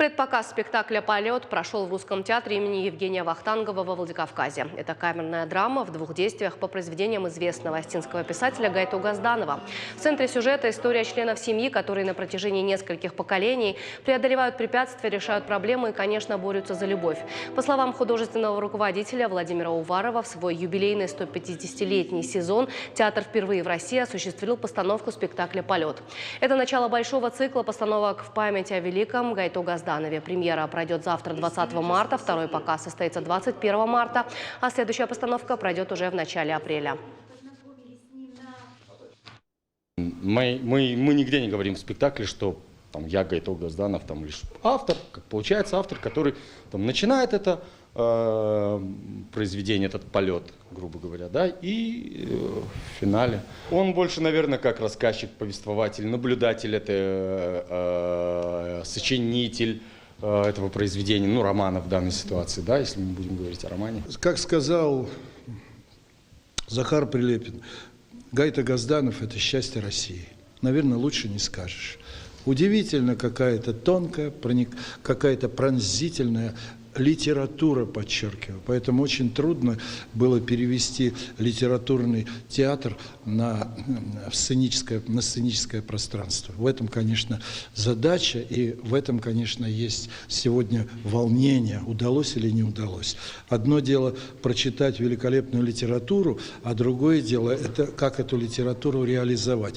Предпоказ спектакля «Полет» прошел в Русском театре имени Евгения Вахтангова во Владикавказе. Это камерная драма в двух действиях по произведениям известного остинского писателя Гайто Газданова. В центре сюжета история членов семьи, которые на протяжении нескольких поколений преодолевают препятствия, решают проблемы и, конечно, борются за любовь. По словам художественного руководителя Владимира Уварова, в свой юбилейный 150-летний сезон театр впервые в России осуществил постановку спектакля «Полет». Это начало большого цикла постановок в память о великом Гайто Газданове. Премьера пройдет завтра, 20 марта, второй показ состоится 21 марта, а следующая постановка пройдет уже в начале апреля. Мы нигде не говорим в спектакле, что там, я Гайто Газданов, там лишь автор, как получается автор, который там, начинает это произведение, этот полет, грубо говоря, да, и в финале. Он больше, наверное, как рассказчик, повествователь, наблюдатель, это сочинитель этого произведения, ну, романа в данной ситуации, да, если мы будем говорить о романе. Как сказал Захар Прилепин, Гайто Газданов – это счастье России. Наверное, лучше не скажешь. Удивительно какая-то тонкая, какая-то пронзительная литература, подчеркиваю. Поэтому очень трудно было перевести литературный театр на сценическое пространство. В этом, конечно, задача, и в этом, конечно, есть сегодня волнение, удалось или не удалось. Одно дело прочитать великолепную литературу, а другое дело – это как эту литературу реализовать.